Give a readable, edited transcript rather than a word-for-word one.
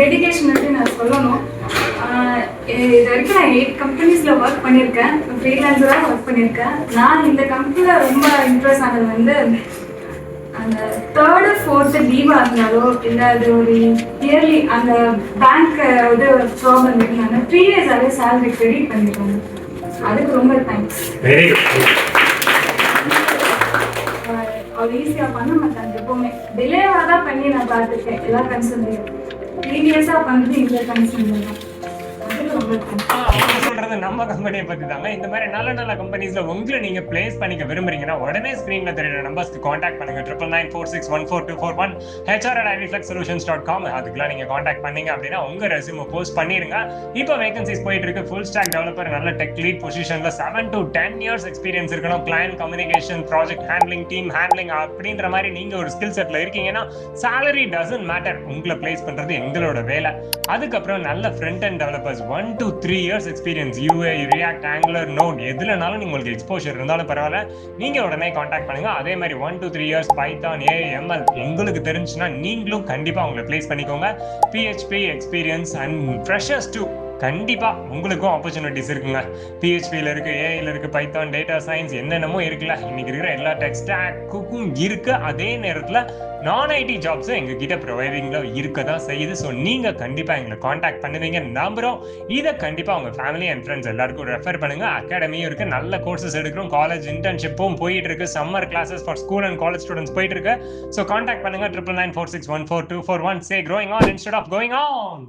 Dedication வந்து நான் சொல்லணும். இது வரைக்கும் நான் 8 கம்பெனிஸில் ஒர்க் பண்ணியிருக்கேன், ஃப்ரீலான்சராக ஒர்க் பண்ணியிருக்கேன். நான் இந்த கம்பெனியில் ரொம்ப இம்ப்ரெஸ் ஆனது வந்து அந்த 3rd 4th லீவாக இருந்தாலோ இல்லை அது ஒரு இயர்லி அந்த பேங்க் இது ப்ராப்ளம் இருந்தாலும் ப்ரீவியஸாகவே சேலரி கிரெடிட் பண்ணிடுவாங்க. அதுக்கு ரொம்ப தேங்க்ஸ். வெரி அவ்வளோ ஈஸியாக பண்ண மாட்டாங்க. எப்போவுமே டிலேவாக தான் பண்ணி நான் பார்த்துருக்கேன் எல்லா கன்சர்ன்லையும். ப்ரீவியஸாக பண்ணுறது இந்த கன்சர்ன் தான். அதுக்கு ரொம்ப தேங்க்ஸ். சொல்றது நம்ம கம்பெனியை பத்தி தாங்க. இந்த மாதிரி நல்ல நல்ல கம்பெனிஸ்ல உங்களை நீங்க பிளேஸ் பண்ணிக்க விரும்புறீங்கன்னா உடனே ஸ்கிரீன்ல தெரியுற நம்பர்ஸ்க்கு காண்டாக்ட் பண்ணுங்க. 9994614241 hr@ivflexsolutions.com. அதுக்கெல்லாம் நீங்க காண்டாக்ட் பண்ணீங்க அப்படின்னா உங்க ரெஸ்யூமை போஸ்ட் பண்ணிருங்க. இப்போ வேகன்சிஸ் போயிட்டு இருக்கு. ஃபுல் ஸ்டாக் டெவலப்பர், நல்ல டெக் லீட் பொசிஷன்ல 7 to 10 years எக்ஸ்பீரியன்ஸ் இருக்கணும். Client communication, project handling, team handling அப்படின்ற மாதிரி நீங்க ஒரு ஸ்கில் செட்ல இருக்கீங்கன்னா salary doesn't matter. உங்களை பிளேஸ் பண்றது எங்களோட வேலை. அதுக்கப்புறம் நல்ல front and developers 1 to 3 years experience, UA, React, Angular, Node எதுலனாலும் உங்களுக்கு எக்ஸ்போஷர் இருந்தாலும் பரவாயில்ல, நீங்க உடனே காண்டாக்ட் பண்ணுங்க. அதே மாதிரி 1 to 3 years Python, AI, ML எங்களுக்கு தெரிஞ்சுன்னா நீங்களும் கண்டிப்பா உங்களை பிளேஸ் பண்ணிக்கோங்க. PHP experience and freshers too கண்டிப்பா உங்களுக்கும் ஆப்பர்ச்சுனிட்டிஸ் இருக்குங்க. PHPல இருக்கு, ஏஐல இருக்கு, பைத்தான், டேட்டா சயின்ஸ் என்னென்னமோ இருக்குல்ல. இன்னைக்கு இருக்கிற எல்லா டெக் ஸ்டாக்கும் இருக்கு. அதே நேரத்துல நான் ஐடி ஜாப்ஸும் எங்க கிட்ட ப்ரொவைடிங்ல இருக்க தான் செய்யுது. ஸோ நீங்க கண்டிப்பா எங்களை காண்டாக்ட் பண்ணுவீங்க நம்புறோம். இதை கண்டிப்பா உங்க ஃபேமிலி அண்ட் ஃப்ரெண்ட்ஸ் எல்லாருக்கும் ரெஃபர் பண்ணுங்க. அகாடமியும் இருக்கு, நல்ல கோர்சஸ் எடுக்கிறோம், காலேஜ் இன்டர்ன்ஷிப்பும் போயிட்டு இருக்கு, summer classes for school and college students போயிட்டு இருக்கு. ஸோ காண்டாக்ட் பண்ணுங்க. 9994614241. Say growing on instead of going on.